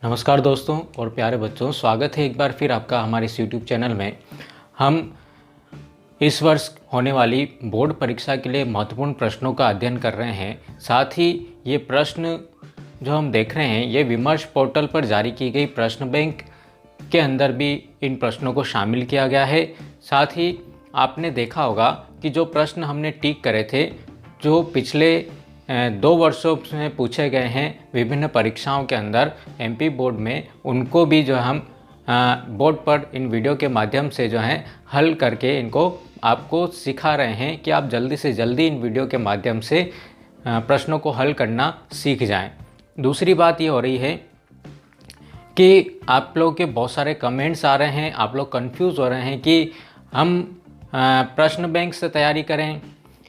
नमस्कार दोस्तों और प्यारे बच्चों, स्वागत है एक बार फिर आपका हमारे इस YouTube चैनल में। हम इस वर्ष होने वाली बोर्ड परीक्षा के लिए महत्वपूर्ण प्रश्नों का अध्ययन कर रहे हैं। साथ ही ये प्रश्न जो हम देख रहे हैं ये विमर्श पोर्टल पर जारी की गई प्रश्न बैंक के अंदर भी इन प्रश्नों को शामिल किया गया है। साथ ही आपने देखा होगा कि जो प्रश्न हमने टिक करे थे, जो पिछले 2 वर्षों में पूछे गए हैं विभिन्न परीक्षाओं के अंदर एमपी बोर्ड में, उनको भी जो हम बोर्ड पर इन वीडियो के माध्यम से जो है हल करके इनको आपको सिखा रहे हैं कि आप जल्दी से जल्दी इन वीडियो के माध्यम से प्रश्नों को हल करना सीख जाएं। दूसरी बात ये हो रही है कि आप लोग के बहुत सारे कमेंट्स आ रहे हैं, आप लोग कंफ्यूज हो रहे हैं कि हम प्रश्न बैंक से तैयारी करें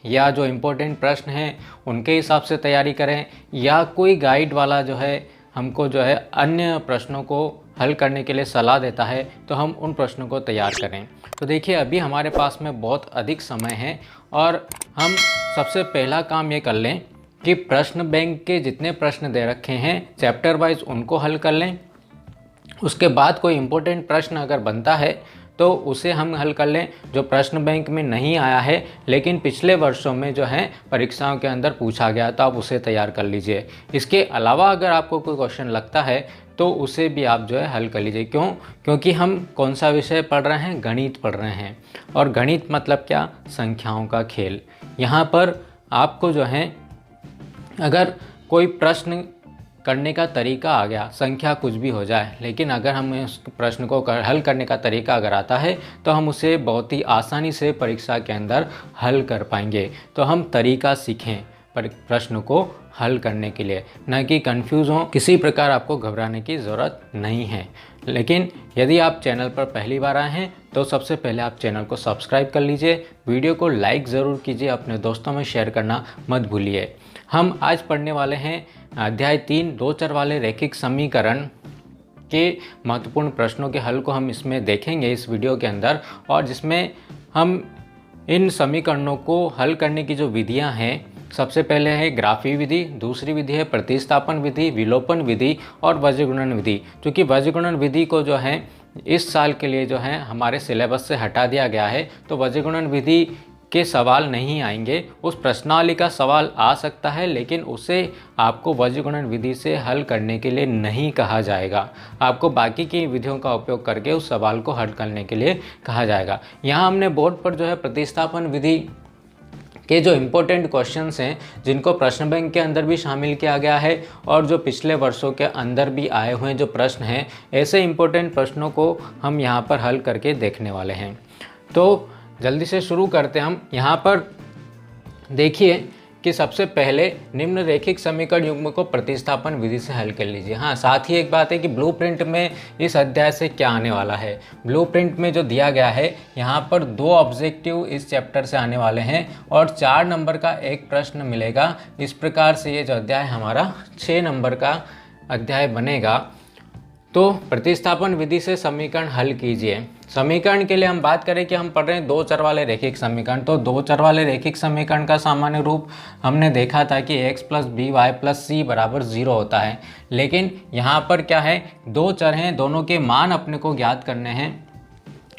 या जो इम्पोर्टेंट प्रश्न हैं उनके हिसाब से तैयारी करें, या कोई गाइड वाला जो है हमको जो है अन्य प्रश्नों को हल करने के लिए सलाह देता है तो हम उन प्रश्नों को तैयार करें। तो देखिए, अभी हमारे पास में बहुत अधिक समय है और हम सबसे पहला काम ये कर लें कि प्रश्न बैंक के जितने प्रश्न दे रखे हैं चैप्टर वाइज उनको हल कर लें। उसके बाद कोई इम्पोर्टेंट प्रश्न अगर बनता है तो उसे हम हल कर लें, जो प्रश्न बैंक में नहीं आया है लेकिन पिछले वर्षों में जो है परीक्षाओं के अंदर पूछा गया, तो आप उसे तैयार कर लीजिए। इसके अलावा अगर आपको कोई क्वेश्चन लगता है तो उसे भी आप जो है हल कर लीजिए। क्योंकि हम कौन सा विषय पढ़ रहे हैं? गणित पढ़ रहे हैं। और गणित मतलब क्या? संख्याओं का खेल। यहाँ पर आपको जो है अगर कोई प्रश्न करने का तरीका आ गया, संख्या कुछ भी हो जाए, लेकिन अगर हमें उस प्रश्न को हल करने का तरीका अगर आता है तो हम उसे बहुत ही आसानी से परीक्षा के अंदर हल कर पाएंगे। तो हम तरीका सीखें प्रश्न को हल करने के लिए, न कि कंफ्यूज हों। किसी प्रकार आपको घबराने की ज़रूरत नहीं है। लेकिन यदि आप चैनल पर पहली बार आए हैं तो सबसे पहले आप चैनल को सब्सक्राइब कर लीजिए, वीडियो को लाइक ज़रूर कीजिए, अपने दोस्तों में शेयर करना मत भूलिए। हम आज पढ़ने वाले हैं अध्याय 3 दो चर वाले रैखिक समीकरण के महत्वपूर्ण प्रश्नों के हल को हम इसमें देखेंगे इस वीडियो के अंदर, और जिसमें हम इन समीकरणों को हल करने की जो विधियां हैं, सबसे पहले है ग्राफी विधि, दूसरी विधि है प्रतिस्थापन विधि, विलोपन विधि और वज्रगुणन विधि। क्योंकि वज्रगुणन विधि को जो है इस साल के लिए जो है हमारे सिलेबस से हटा दिया गया है, तो वज्रगुणन विधि के सवाल नहीं आएंगे। उस प्रश्नावली का सवाल आ सकता है लेकिन उसे आपको वज्रगुणन विधि से हल करने के लिए नहीं कहा जाएगा। आपको बाकी की विधियों का उपयोग करके उस सवाल को हल करने के लिए कहा जाएगा। यहाँ हमने बोर्ड पर जो है प्रतिस्थापन विधि के जो इम्पोर्टेंट क्वेश्चंस हैं, जिनको प्रश्न बैंक के अंदर भी शामिल किया गया है और जो पिछले वर्षों के अंदर भी आए हुए जो प्रश्न हैं, ऐसे इम्पोर्टेंट प्रश्नों को हम यहाँ पर हल करके देखने वाले हैं। तो जल्दी से शुरू करते हैं। हम यहाँ पर देखिए कि सबसे पहले निम्न रैखिक समीकरण युग्म को प्रतिस्थापन विधि से हल कर लीजिए। हाँ, साथ ही एक बात है कि ब्लूप्रिंट में इस अध्याय से क्या आने वाला है। ब्लूप्रिंट में जो दिया गया है, यहाँ पर 2 ऑब्जेक्टिव इस चैप्टर से आने वाले हैं और 4 नंबर का एक प्रश्न मिलेगा। इस प्रकार से ये जो अध्याय हमारा 6 नंबर का अध्याय बनेगा। तो प्रतिस्थापन विधि से समीकरण हल कीजिए। समीकरण के लिए हम बात करें कि हम पढ़ रहे हैं 2 चर वाले रैखिक समीकरण, तो 2 चर वाले रैखिक समीकरण का सामान्य रूप हमने देखा था कि x + by + c = 0 होता है। लेकिन यहाँ पर क्या है, 2 चर हैं, दोनों के मान अपने को ज्ञात करने हैं।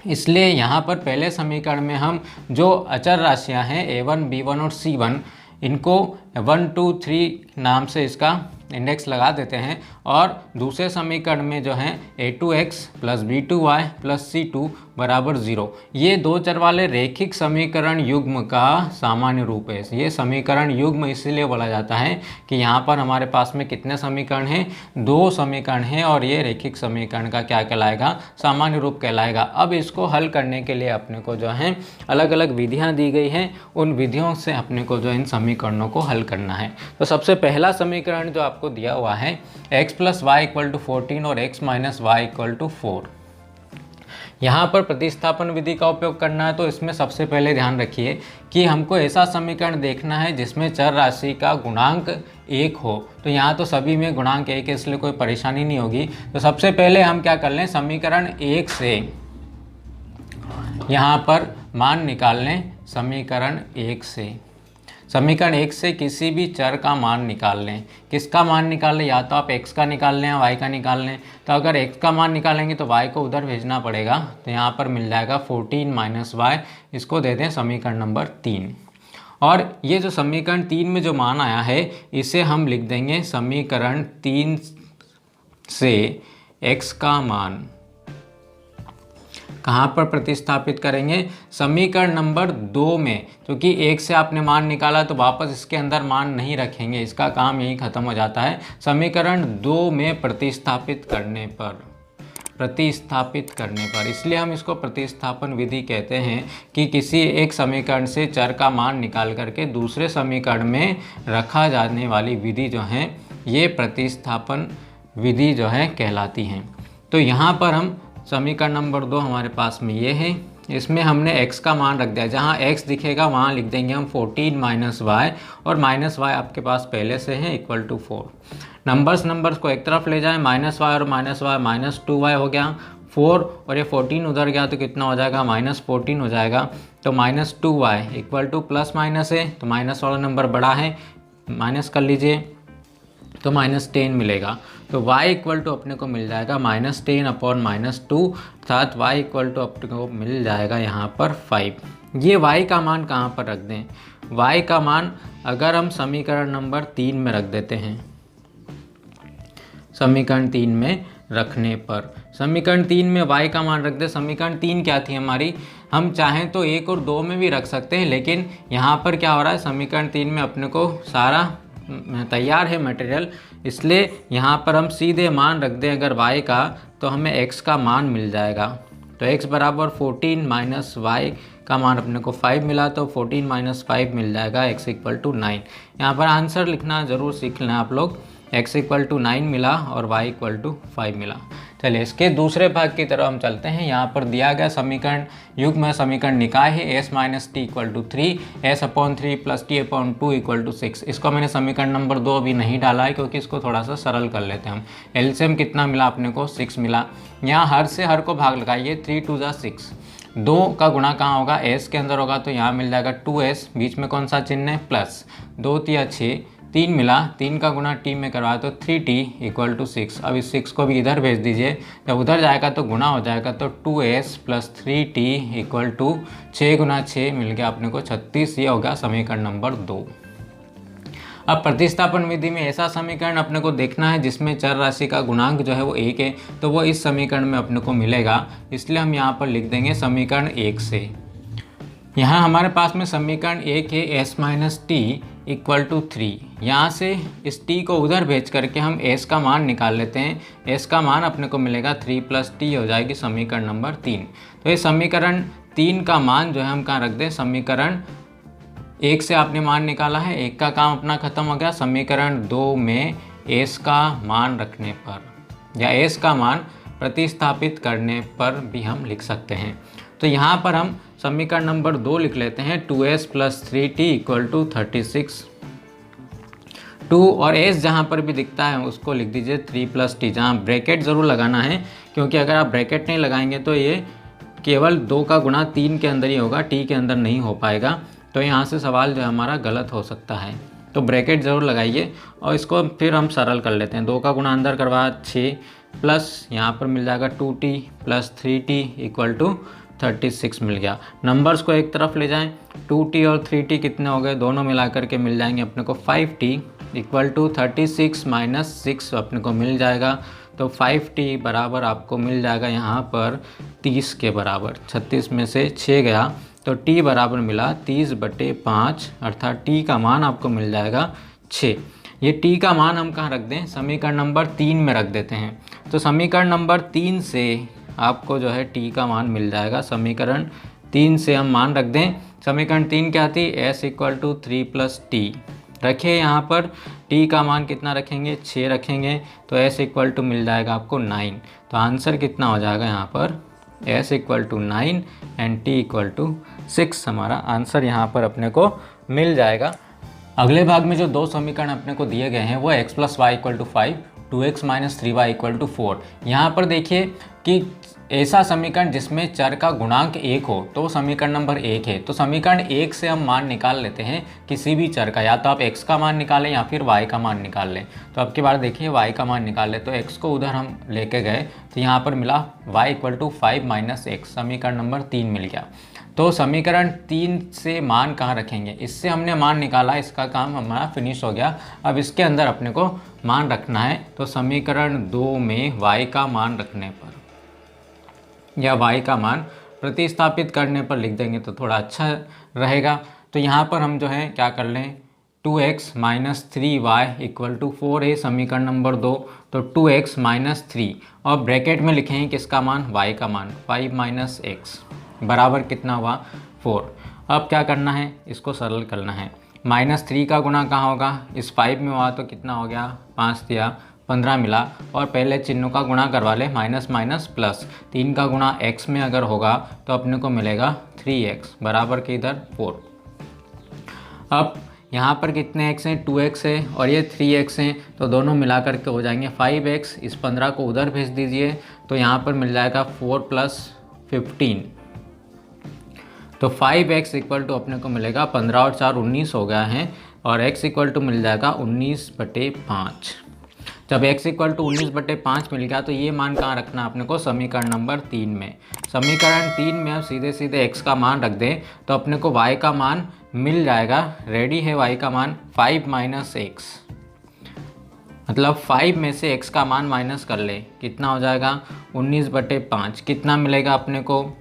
इसलिए यहाँ पर पहले समीकरण में हम जो अचर राशियाँ हैं a1, b1 और c1, इनको 1, 2, 3 नाम से इसका इंडेक्स लगा देते हैं, और दूसरे समीकरण में जो है a2x + b2y + c2 = 0। ये 2 चर वाले रैखिक समीकरण युग्म का सामान्य रूप है। ये समीकरण युग्म इसलिए बोला जाता है कि यहाँ पर हमारे पास में कितने समीकरण हैं? 2 समीकरण हैं, और ये रैखिक समीकरण का क्या कहलाएगा? सामान्य रूप कहलाएगा। अब इसको हल करने के लिए अपने को जो है अलग अलग विधियाँ दी गई हैं, उन विधियों से अपने को जो इन समीकरणों को हल करना है। तो सबसे पहला समीकरण जो आपको दिया हुआ है, x + y = 14 और x - y = 4। यहाँ पर प्रतिस्थापन विधि का उपयोग करना है, तो इसमें सबसे पहले ध्यान रखिए कि हमको ऐसा समीकरण देखना है जिसमें चर राशि का गुणांक 1 हो। तो यहाँ तो सभी में गुणांक 1 है, इसलिए कोई परेशानी नहीं होगी। तो सबसे पहले हम क्या कर लें, समीकरण 1 से यहाँ पर मान निकाल लें। समीकरण 1 से समीकरण 1 से किसी भी चर का मान निकाल लें। किसका मान निकाल लें? या तो आप x का निकाल लें या y का निकाल लें। तो अगर x का मान निकालेंगे तो y को उधर भेजना पड़ेगा, तो यहाँ पर मिल जाएगा 14 - y। इसको देते हैं समीकरण नंबर 3। और ये जो समीकरण 3 में जो मान आया है इसे हम लिख देंगे समीकरण 3 से x का मान कहाँ पर प्रतिस्थापित करेंगे? समीकरण नंबर 2 में। क्योंकि 1 से आपने मान निकाला तो वापस इसके अंदर मान नहीं रखेंगे, इसका काम यही खत्म हो जाता है। समीकरण 2 में प्रतिस्थापित करने पर इसलिए हम इसको प्रतिस्थापन विधि कहते हैं कि किसी एक समीकरण से चर का मान निकाल करके दूसरे समीकरण में रखा जाने वाली विधि जो है ये प्रतिस्थापन विधि जो है कहलाती हैं। तो यहाँ पर हम समीकरण नंबर 2 हमारे पास में ये है, इसमें हमने x का मान रख दिया। जहाँ x दिखेगा वहाँ लिख देंगे हम 14 - y, और -y आपके पास पहले से है = 4। नंबर्स को एक तरफ ले जाएं, -y और -y -2y हो गया 4, और ये 14 उधर गया तो कितना हो जाएगा? -14 हो जाएगा। तो -2y = प्लस माइनस है, तो माइनस वाला नंबर बड़ा है, माइनस कर लीजिए तो -10 मिलेगा। तो y = अपने को मिल जाएगा -10/-2, अर्थात y = अपने को मिल जाएगा यहाँ पर 5। ये y का मान कहाँ पर रख दें? y का मान अगर हम समीकरण नंबर 3 में रख देते हैं, समीकरण 3 में रखने पर, समीकरण 3 में y का मान रख दे। समीकरण 3 क्या थी हमारी? हम चाहें तो 1 और 2 में भी रख सकते हैं, लेकिन यहाँ पर क्या हो रहा है, समीकरण 3 में अपने को सारा तैयार है मटेरियल, इसलिए यहाँ पर हम सीधे मान रख दें अगर y का, तो हमें x का मान मिल जाएगा। तो x = 14 - y का मान अपने को 5 मिला, तो 14 - 5 मिल जाएगा, x = 9। यहाँ पर आंसर लिखना ज़रूर सीख लें आप लोग। x = 9 मिला और y = 5 मिला। चलिए इसके दूसरे भाग की तरफ हम चलते हैं। यहाँ पर दिया गया समीकरण युग्म समीकरण निकाय है s - t = 3, s/3 + t/2 = 6। इसको मैंने समीकरण नंबर 2 अभी नहीं डाला है क्योंकि इसको थोड़ा सा सरल कर लेते हैं हम। एलसीएम कितना मिला अपने को? 6 मिला। यहाँ हर से हर को भाग लगाइए, 3 × 2 = 6। 2 का गुणा कहाँ होगा? s के अंदर होगा, तो यहाँ मिल जाएगा 2s, बीच में कौन सा चिन्ह है? प्लस, 2 × 3 = 6, 3 मिला, 3 का गुणा t में करवाया तो 3t = 6। अब इस 6 को भी इधर भेज दीजिए, जब उधर जाएगा तो गुणा हो जाएगा, तो 2s + 3t = 6 × 6 मिल गया अपने को 36। ये होगा समीकरण नंबर 2। अब प्रतिस्थापन विधि में ऐसा समीकरण अपने को देखना है जिसमें चर राशि का गुणांक जो है वो 1 है, तो वो इस समीकरण में अपने को मिलेगा। इसलिए हम यहाँ पर लिख देंगे समीकरण 1 से। यहाँ हमारे पास में समीकरण 1 है s - t = 3। यहाँ से इस t को उधर भेज करके हम s का मान निकाल लेते हैं। s का मान अपने को मिलेगा 3 + t हो जाएगी समीकरण नंबर 3। तो ये समीकरण 3 का मान जो है हम कहाँ रख दें? समीकरण 1 से आपने मान निकाला है, 1 का काम अपना खत्म हो गया। समीकरण 2 में s का मान रखने पर या s का मान प्रतिस्थापित करने पर भी हम लिख सकते हैं। तो यहाँ पर हम समीकरण नंबर 2 लिख लेते हैं, 2s + 3t = 36। 2 और s जहाँ पर भी दिखता है उसको लिख दीजिए 3 + t, जहाँ ब्रैकेट ज़रूर लगाना है, क्योंकि अगर आप ब्रैकेट नहीं लगाएंगे तो ये केवल 2 का गुणा 3 के अंदर ही होगा, t के अंदर नहीं हो पाएगा। तो यहाँ से सवाल जो हमारा गलत हो सकता है, तो ब्रैकेट ज़रूर लगाइए। और इसको फिर हम सरल कर लेते हैं। 2 का गुणा अंदर करवाया 6, प्लस यहाँ पर मिल जाएगा 2t + 3t = 36 मिल गया। नंबर्स को एक तरफ ले जाएं, 2t और 3t कितने हो गए? दोनों मिलाकर के मिल जाएंगे अपने को 5t = 36 - 6 अपने को मिल जाएगा। तो 5t बराबर आपको मिल जाएगा यहाँ पर 30 के बराबर। 36 में से 6 गया तो t बराबर मिला 30/5, अर्थात t का मान आपको मिल जाएगा 6। ये t का मान हम कहाँ रख दें? समीकरण नंबर 3 में रख देते हैं। तो समीकरण नंबर 3 से आपको जो है t का मान मिल जाएगा। समीकरण 3 से हम मान रख दें। समीकरण 3 क्या थी? s = 3 + t रखे। यहाँ पर t का मान कितना रखेंगे? 6 रखेंगे, तो s = मिल जाएगा आपको 9। तो आंसर कितना हो जाएगा यहाँ पर? s = 9 एंड t = 6 हमारा आंसर यहाँ पर अपने को मिल जाएगा। अगले भाग में जो 2 समीकरण अपने को दिए गए हैं वो x + y = 5, 2x - 3y = 4। यहाँ पर देखिए कि ऐसा समीकरण जिसमें चर का गुणांक 1 हो तो समीकरण नंबर 1 है। तो समीकरण 1 से हम मान निकाल लेते हैं किसी भी चर का, या तो आप x का मान निकालें या फिर y का मान निकाल लें। तो अब की बार देखिए y का मान निकाल ले, तो x को उधर हम लेके गए तो यहाँ पर मिला y = 5 - x, समीकरण नंबर 3 मिल गया। तो समीकरण 3 से मान कहाँ रखेंगे, इससे हमने मान निकाला, इसका काम हमारा फिनिश हो गया। अब इसके अंदर अपने को मान रखना है। तो समीकरण 2 में y का मान रखने पर या y का मान प्रतिस्थापित करने पर लिख देंगे तो थोड़ा अच्छा रहेगा। तो यहाँ पर हम जो है क्या कर लें, 2x - 3y = 4 है समीकरण नंबर 2। तो 2x - 3 और ब्रैकेट में लिखेंगे किसका मान, y का मान, 5 - x बराबर कितना हुआ, 4। अब क्या करना है, इसको सरल करना है। -3 का गुणा कहाँ होगा, इस 5 में हुआ तो कितना हो गया, 5 दिया 15 मिला, और पहले चिन्हों का गुणा करवा ले, माइनस माइनस प्लस। 3 का गुणा x में अगर होगा तो अपने को मिलेगा 3x बराबर के इधर 4। अब यहाँ पर कितने x हैं, 2x है और ये 3x हैं, तो दोनों मिला करके हो जाएंगे 5x। इस 15 को उधर भेज दीजिए तो यहाँ पर मिल जाएगा 4 + 15। तो 5x = अपने को मिलेगा 15 और 4 19 हो गया है, और x = मिल जाएगा 19/5। जब x = 19/5 मिल गया तो ये मान कहाँ रखना अपने को, समीकरण नंबर 3 में। समीकरण 3 में अब सीधे सीधे x का मान रख दें तो अपने को y का मान मिल जाएगा। रेडी है y का मान 5 - x, मतलब 5 में से x का मान माइनस कर ले, कितना हो जाएगा 19/5। कितना मिलेगा अपने को,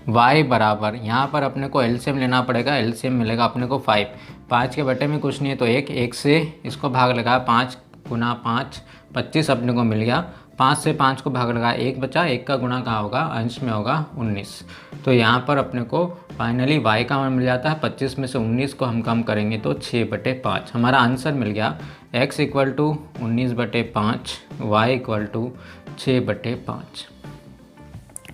y बराबर, यहाँ पर अपने को एलसीएम लेना पड़ेगा, एलसीएम मिलेगा अपने को 5। 5 के बटे में कुछ नहीं है तो 1 से इसको भाग लगा, 5 × 5 25 अपने को मिल गया। 5 से 5 को भाग लगा, 1 बचा, 1 का गुणा कहाँ होगा, अंश में होगा 19। तो यहाँ पर अपने को फाइनली y का मान मिल जाता है। 25 में से 19 को हम कम करेंगे तो 6/5 हमारा आंसर मिल गया। x = 19/5, y = 6/5।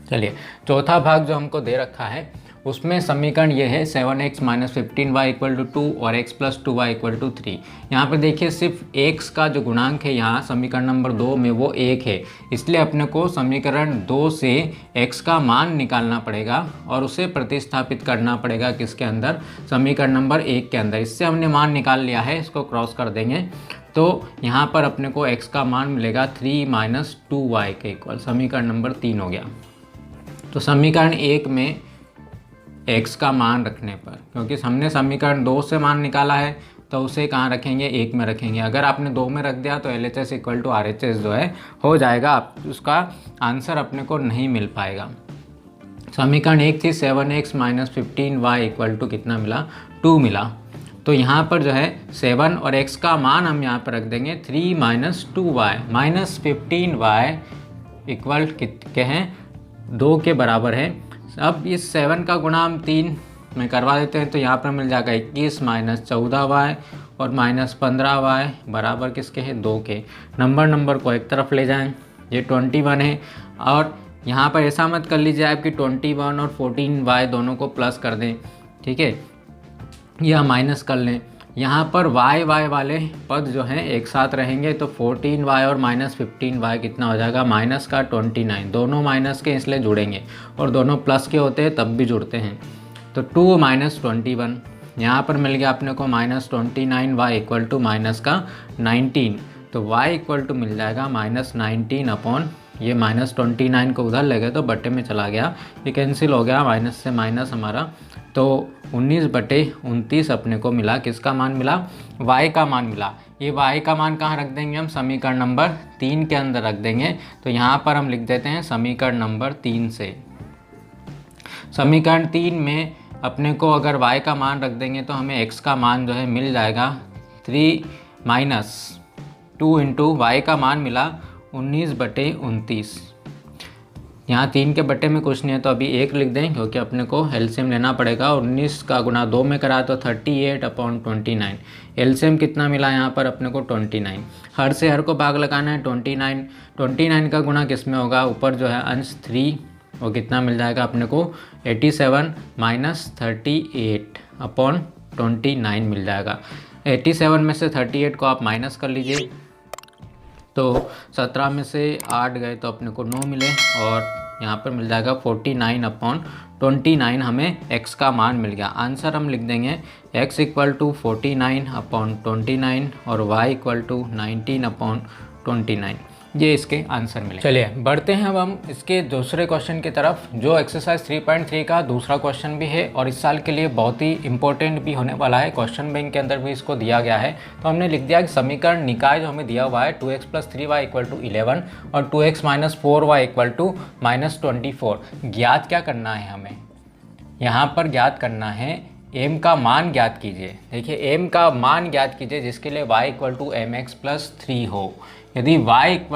चलिए चौथा भाग जो हमको दे रखा है उसमें समीकरण ये है 7x - 15y = 2 और x + 2y = 3। यहाँ पर देखिए सिर्फ x का जो गुणांक है यहाँ समीकरण नंबर 2 में वो 1 है, इसलिए अपने को समीकरण 2 से x का मान निकालना पड़ेगा और उसे प्रतिस्थापित करना पड़ेगा किसके अंदर, समीकरण नंबर 1 के अंदर। इससे हमने मान निकाल लिया है, इसको क्रॉस कर देंगे तो यहाँ पर अपने को x का मान मिलेगा 3 - 2y के इक्वल, समीकरण नंबर 3 हो गया। तो समीकरण 1 में x का मान रखने पर, क्योंकि हमने समीकरण 2 से मान निकाला है तो उसे कहाँ रखेंगे, 1 में रखेंगे। अगर आपने 2 में रख दिया तो LHS = RHS जो है हो जाएगा, उसका आंसर अपने को नहीं मिल पाएगा। समीकरण 1 थी 7x - 15y = कितना मिला, 2 मिला। तो यहाँ पर जो है 7 और x का मान हम यहाँ पर रख देंगे 3 - 2y - 15y = हैं 2 के बराबर है। अब इस 7 का गुणा हम 3 में करवा देते हैं तो यहाँ पर मिल जाएगा 21 - 14y और -15y बराबर किसके हैं, 2 के। नंबर को एक तरफ ले जाएं, ये 21 है, और यहाँ पर ऐसा मत कर लीजिए आप कि 21 और 14y दोनों को प्लस कर दें, ठीक है, या माइनस कर लें। यहाँ पर y वाले पद जो हैं एक साथ रहेंगे तो 14y और -15y कितना हो जाएगा, माइनस का 29। दोनों माइनस के इसलिए जुड़ेंगे, और दोनों प्लस के होते हैं तब भी जुड़ते हैं। तो 2 - 21 यहाँ पर मिल गया अपने को -29y = -19। तो y = मिल जाएगा -19 ये -29 को उधर ले गए तो बटे में चला गया, ये कैंसिल हो गया, माइनस से माइनस हमारा, तो 19/29 अपने को मिला। किसका मान मिला, y का मान मिला। ये y का मान कहाँ रख देंगे हम, समीकरण नंबर 3 के अंदर रख देंगे। तो यहाँ पर हम लिख देते हैं समीकरण नंबर 3 से। समीकरण 3 में अपने को अगर y का मान रख देंगे तो हमें x का मान जो है मिल जाएगा 3 - 2 × y का मान मिला 19/29। यहाँ 3 के बटे में कुछ नहीं है तो अभी 1 लिख दें, क्योंकि अपने को एलसीएम लेना पड़ेगा। 19 का गुणा 2 में करा तो 38/29। एलसीएम कितना मिला यहाँ पर अपने को, 29। हर से हर को भाग लगाना है, 29 का गुणा किस में होगा, ऊपर जो है अंश 3, वो कितना मिल जाएगा अपने को, 87 - 38/29 मिल जाएगा। 87 में से 38 को आप माइनस कर लीजिए तो 17 में से 8 गए तो अपने को 9 मिले और यहाँ पर मिल जाएगा 49/29 हमें x का मान मिल गया। आंसर हम लिख देंगे x इक्वल टू 49/29 और y इक्वल टू 19/29। ये इसके आंसर मिले। चलिए बढ़ते हैं अब हम इसके दूसरे क्वेश्चन की तरफ, जो एक्सरसाइज 3.3 का दूसरा क्वेश्चन भी है और इस साल के लिए बहुत ही इंपॉर्टेंट भी होने वाला है। क्वेश्चन बैंक के अंदर भी इसको दिया गया है। तो हमने लिख दिया कि समीकरण निकाय जो हमें दिया हुआ है 2x + 3y = 11 और 2x - 4y = -24 ज्ञात क्या करना है हमें, यहाँ पर ज्ञात करना है m का मान ज्ञात कीजिए। देखिए m का मान ज्ञात कीजिए जिसके लिए y = mx + 3 हो। यदि y =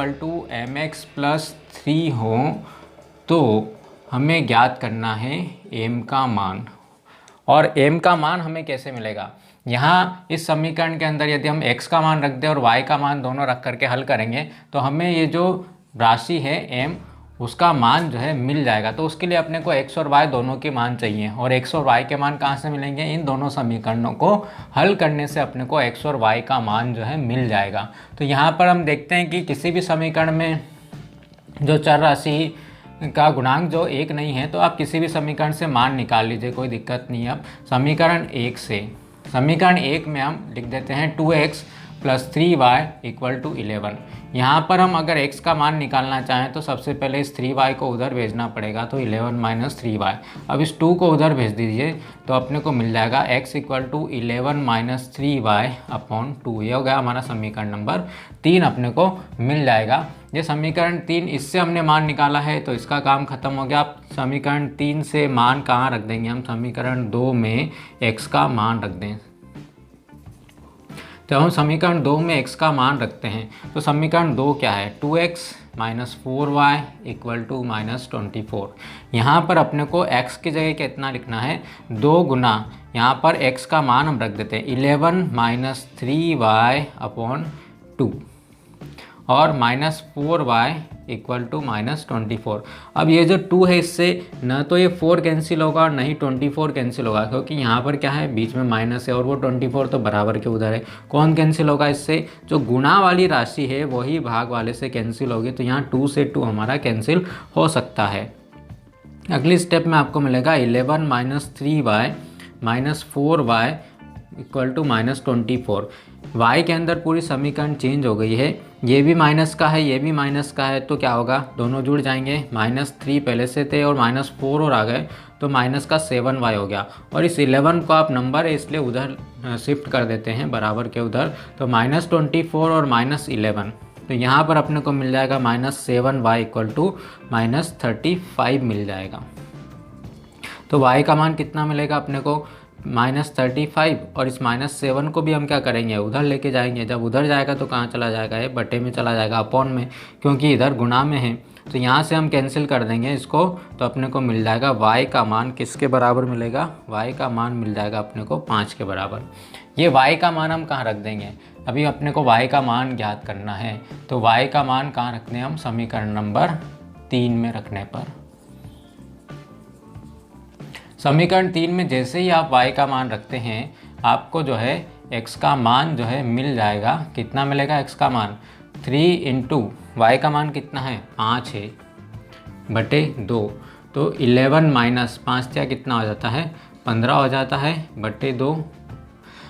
mx + 3 हो तो हमें ज्ञात करना है m का मान। और m का मान हमें कैसे मिलेगा, यहाँ इस समीकरण के अंदर यदि हम x का मान रख दें और y का मान दोनों रख करके हल करेंगे तो हमें ये जो राशि है m उसका मान जो है मिल जाएगा। तो उसके लिए अपने को x और y दोनों के मान चाहिए और x और y के मान कहाँ से मिलेंगे, इन दोनों समीकरणों को हल करने से अपने को x और y का मान जो है मिल जाएगा। तो यहाँ पर हम देखते हैं कि किसी भी समीकरण में जो चर राशि का गुणांक जो एक नहीं है तो आप किसी भी समीकरण से मान निकाल लीजिए, कोई दिक्कत नहीं है। अब समीकरण 1 से, समीकरण 1 में हम लिख देते हैं 2x + 3y = 11। यहाँ पर हम अगर x का मान निकालना चाहें तो सबसे पहले इस 3y को उधर भेजना पड़ेगा, तो 11 - 3y। अब इस 2 को उधर भेज दीजिए तो अपने को मिल जाएगा x = 11 - 3y/2। ये हो गया हमारा समीकरण नंबर 3 अपने को मिल जाएगा। ये समीकरण 3, इससे हमने मान निकाला है तो इसका काम खत्म हो गया। आप समीकरण 3 से मान कहाँ रख देंगे, हम समीकरण 2 में x का मान रख दें। तो हम समीकरण 2 में x का मान रखते हैं तो समीकरण 2 क्या है, 2x - 4y = -24। यहाँ पर अपने को x की जगह कितना लिखना है, 2 गुना यहाँ पर x का मान हम रख देते हैं 11 - 3y/2 और -4y = -24। अब ये जो 2 है इससे न तो ये 4 कैंसिल होगा और न ही 24 कैंसिल होगा, क्योंकि यहाँ पर क्या है बीच में माइनस है और वो 24 तो बराबर के उधर है। कौन कैंसिल होगा इससे, जो गुणा वाली राशि है वही भाग वाले से कैंसिल होगी। तो यहाँ 2 से 2 हमारा कैंसिल हो सकता है। अगली स्टेप में आपको मिलेगा 11 - 3y - 4y = -24। y के अंदर पूरी समीकरण चेंज हो गई है, ये भी माइनस का है ये भी माइनस का है, तो क्या होगा, दोनों जुड़ जाएंगे। -3 पहले से थे और -4 और आ गए तो -7y हो गया। और इस 11 को आप नंबर है इसलिए उधर शिफ्ट कर देते हैं बराबर के उधर, तो -24 और -11, तो यहाँ पर अपने को मिल जाएगा -7y = -35 मिल जाएगा। तो y का मान कितना मिलेगा अपने को, -35। और इस -7 को भी हम क्या करेंगे, उधर लेके जाएंगे। जब उधर जाएगा तो कहाँ चला जाएगा, ये बटे में चला जाएगा, अपॉन में, क्योंकि इधर गुणा में है। तो यहाँ से हम कैंसिल कर देंगे इसको, तो अपने को मिल जाएगा y का मान किसके बराबर मिलेगा, y का मान मिल जाएगा अपने को 5 के बराबर। ये y का मान हम कहाँ रख देंगे, अभी अपने को y का मान ज्ञात करना है। तो y का मान कहाँ रखने हम, समीकरण नंबर 3 में रखने पर। समीकरण 3 में जैसे ही आप y का मान रखते हैं आपको जो है x का मान जो है मिल जाएगा। कितना मिलेगा x का मान, 3 × y का मान कितना है, 5 है बटे 2, तो 11 - 5 क्या कितना हो जाता है, 15 हो जाता है बटे 2।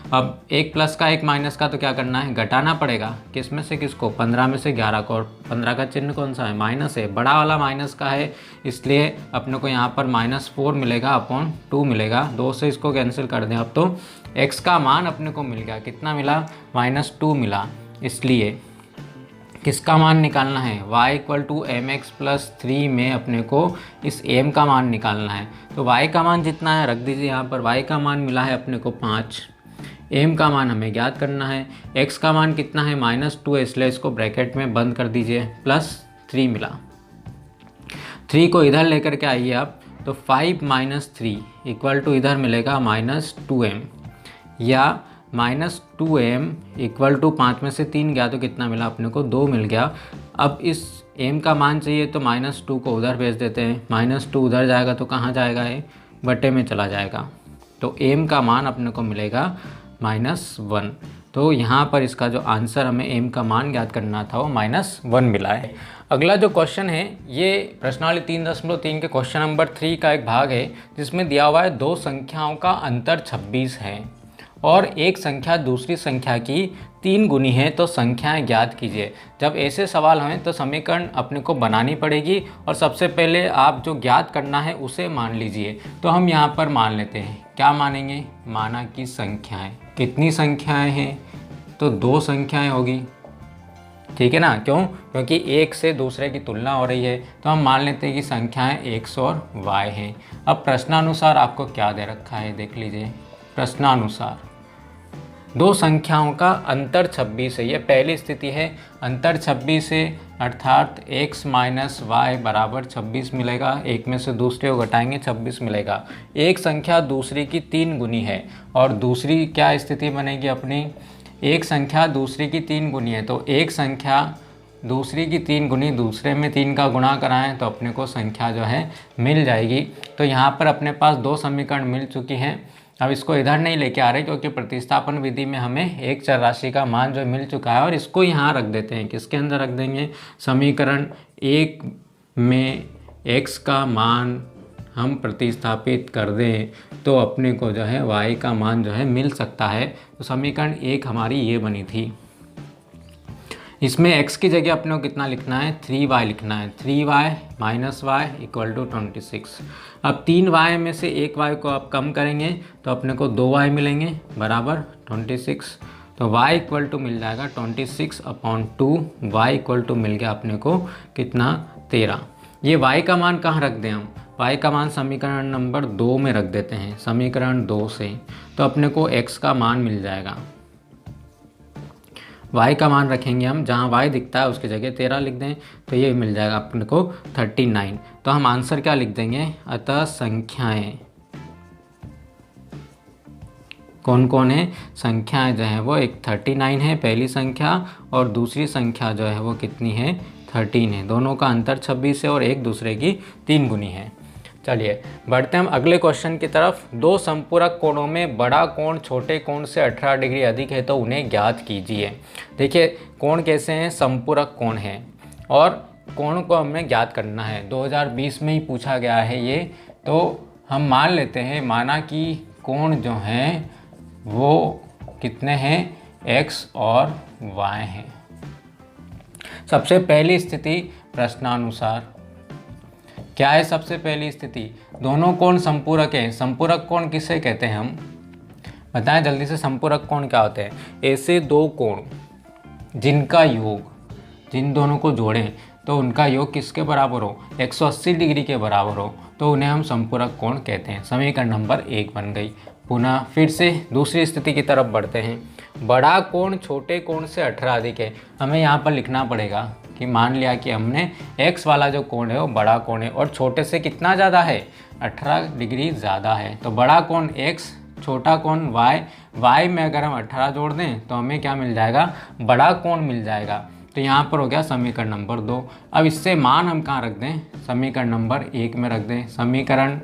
अब एक प्लस का एक माइनस का तो क्या करना है, घटाना पड़ेगा, किस में से किसको, 15 में से 11 को। और 15 का चिन्ह कौन सा है, माइनस है, बड़ा वाला माइनस का है, इसलिए अपने को यहाँ पर -4 मिलेगा अपॉन 2 मिलेगा। 2 से इसको कैंसिल कर दें अब तो x का मान अपने को मिल गया, कितना मिला, -2 मिला। इसलिए किसका मान निकालना है, y = mx + 3 में अपने को इस m का मान निकालना है। तो y का मान जितना है रख दीजिए यहाँ पर, y का मान मिला है अपने को 5, m का मान हमें ज्ञात करना है, x का मान कितना है, -2 है, इसलिए इसको ब्रैकेट में बंद कर दीजिए, +3 मिला। 3 को इधर लेकर के आइए आप, तो 5 - 3 = इधर मिलेगा -2m, या -2m = 5 में से 3 गया तो कितना मिला अपने को, 2 मिल गया। अब इस m का मान चाहिए तो -2 को उधर भेज देते हैं, -2 उधर जाएगा तो कहाँ जाएगा, ये बटे में चला जाएगा। तो m का मान अपने को मिलेगा -1। तो यहाँ पर इसका जो आंसर हमें m का मान ज्ञात करना था वो -1 मिला है। अगला जो क्वेश्चन है ये प्रश्नावली 3.3 के क्वेश्चन नंबर 3 का एक भाग है, जिसमें दिया हुआ है दो संख्याओं का अंतर 26 है और एक संख्या दूसरी संख्या की 3 गुनी है, तो संख्याएं ज्ञात कीजिए। जब ऐसे सवाल हों तो समीकरण अपने को बनानी पड़ेगी और सबसे पहले आप जो ज्ञात करना है उसे मान लीजिए। तो हम यहाँ पर मान लेते हैं, क्या मानेंगे, माना कि संख्याएं, कितनी संख्याएं हैं, तो 2 संख्याएं होगी, ठीक है ना। क्यों, क्योंकि एक से दूसरे की तुलना हो रही है, तो हम मान लेते हैं कि संख्याएं x और y हैं। अब प्रश्नानुसार आपको क्या दे रखा है देख लीजिए। प्रश्नानुसार दो संख्याओं का अंतर 26 है, ये पहली स्थिति है। अंतर 26 है अर्थात x माइनस वाई बराबर 26 मिलेगा, एक में से दूसरे को घटाएंगे 26 मिलेगा। एक संख्या दूसरी की 3 गुनी है और दूसरी क्या स्थिति बनेगी अपनी, एक संख्या दूसरी की 3 गुनी है, तो एक संख्या दूसरी की 3 गुनी, दूसरे में 3 का गुणा कराएं तो अपने को संख्या जो है मिल जाएगी। तो यहाँ पर अपने पास 2 समीकरण मिल चुकी हैं। अब इसको इधर नहीं लेके आ रहे क्योंकि प्रतिस्थापन विधि में हमें एक चर राशि का मान जो मिल चुका है, और इसको यहाँ रख देते हैं। किसके अंदर रख देंगे, समीकरण 1 में x का मान हम प्रतिस्थापित कर दें तो अपने को जो है y का मान जो है मिल सकता है। तो समीकरण 1 हमारी ये बनी थी। इसमें x की जगह अपने को कितना लिखना है, 3y लिखना है। 3y minus Y equal to 26। अब 3y में से 1y को आप कम करेंगे तो अपने को 2y मिलेंगे बराबर 26। तो y इक्वल टू मिल जाएगा 26/2, y इक्वल टू मिल गया अपने को कितना, 13। ये y का मान कहाँ रख दें हम, y का मान समीकरण नंबर 2 में रख देते हैं, समीकरण 2 से। तो अपने को x का मान मिल जाएगा, y का मान रखेंगे हम, जहाँ y दिखता है उसकी जगह 13 लिख दें तो ये मिल जाएगा अपने को 39। तो हम आंसर क्या लिख देंगे, अतः संख्याएं कौन कौन है, संख्याएं जो है वो एक 39 है पहली संख्या, और दूसरी संख्या जो है वो कितनी है, 13 है। दोनों का अंतर 26 है और एक दूसरे की 3 गुनी है। चलिए बढ़ते हम अगले क्वेश्चन की तरफ। दो संपूरक कोणों में बड़ा कोण छोटे कोण से 18 डिग्री अधिक है तो उन्हें ज्ञात कीजिए। देखिए कोण कैसे हैं, संपूरक कोण है और कोण को हमें ज्ञात करना है। 2020 में ही पूछा गया है ये, तो हम मान लेते हैं, माना कि कोण जो हैं वो कितने हैं, x और y हैं। सबसे पहली स्थिति प्रश्नानुसार क्या है, सबसे पहली स्थिति दोनों कोण संपूरक हैं। संपूरक कोण किसे कहते हैं हम, बताएं जल्दी से, संपूरक कोण क्या होते हैं, ऐसे दो कोण जिनका योग, जिन दोनों को जोड़ें तो उनका योग किसके बराबर हो, 180 डिग्री के बराबर हो, तो उन्हें हम संपूरक कोण कहते हैं। समीकरण नंबर 1 बन गई। पुनः फिर से दूसरी स्थिति की तरफ बढ़ते हैं। बड़ा कोण छोटे कोण से 18 अधिक है। हमें यहाँ पर लिखना पड़ेगा कि मान लिया कि हमने x वाला जो कोण है वो बड़ा कोण है और छोटे से कितना ज़्यादा है, 18 डिग्री ज़्यादा है। तो बड़ा कोण x, छोटा कोण y में अगर हम 18 जोड़ दें तो हमें क्या मिल जाएगा, बड़ा कोण मिल जाएगा। तो यहाँ पर हो गया समीकरण नंबर 2। अब इससे मान हम कहाँ रख दें, समीकरण नंबर 1 में रख दें। समीकरण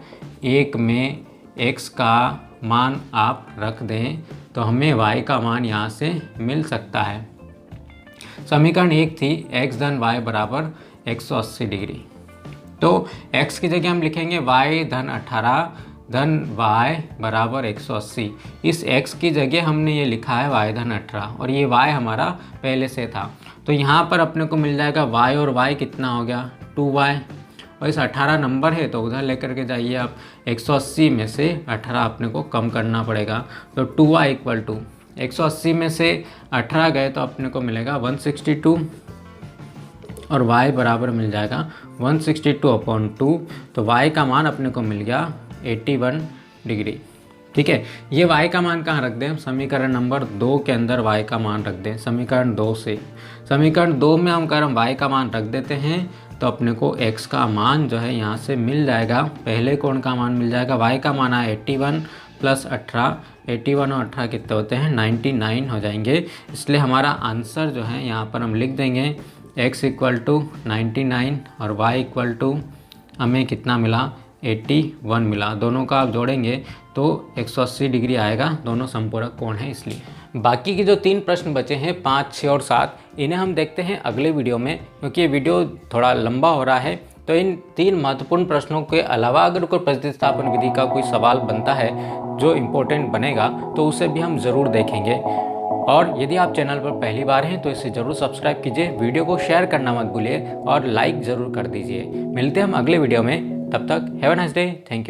1 में x का मान आप रख दें तो हमें y का मान यहाँ से मिल सकता है। समीकरण 1 थी x धन y बराबर 180 डिग्री, तो x की जगह हम लिखेंगे y धन 18 धन y बराबर 180। इस x की जगह हमने ये लिखा है y धन 18 और ये y हमारा पहले से था। तो यहाँ पर अपने को मिल जाएगा y और y कितना हो गया, 2y, और इस 18 नंबर है तो उधर लेकर के जाइए आप। 180 में से 18 अपने को कम करना पड़ेगा, तो 2y इक्वल टू 180 में से 18 गए तो अपने को मिलेगा 162 और y बराबर मिल जाएगा 162/2। तो y का मान अपने को मिल गया 81 डिग्री। ठीक है, ये y का मान कहाँ रख दें, समीकरण नंबर 2 के अंदर y का मान रख दें। समीकरण 2 से, समीकरण 2 में हम अगर हम y का मान रख देते हैं तो अपने को x का मान जो है यहाँ से मिल जाएगा। पहले कोण का मान मिल जाएगा, y का मान है 81 प्लस 18, 81 और 18 कितने होते हैं, 99 हो जाएंगे। इसलिए हमारा आंसर जो है यहाँ पर हम लिख देंगे x इक्वल टू 99 और y इक्वल टू हमें कितना मिला, 81 मिला। दोनों का आप जोड़ेंगे तो 180 डिग्री आएगा, दोनों संपूरक कोण है इसलिए। बाकी के जो 3 प्रश्न बचे हैं 5, 6 और 7, इन्हें हम देखते हैं अगले वीडियो में, क्योंकि ये वीडियो थोड़ा लंबा हो रहा है। तो इन 3 महत्वपूर्ण प्रश्नों के अलावा अगर कोई प्रतिस्थापन विधि का कोई सवाल बनता है जो इम्पोर्टेंट बनेगा तो उसे भी हम ज़रूर देखेंगे। और यदि आप चैनल पर पहली बार हैं तो इसे ज़रूर सब्सक्राइब कीजिए, वीडियो को शेयर करना मत भूलिए और लाइक ज़रूर कर दीजिए। मिलते हैं हम अगले वीडियो में, तब तक have a nice day, thank you.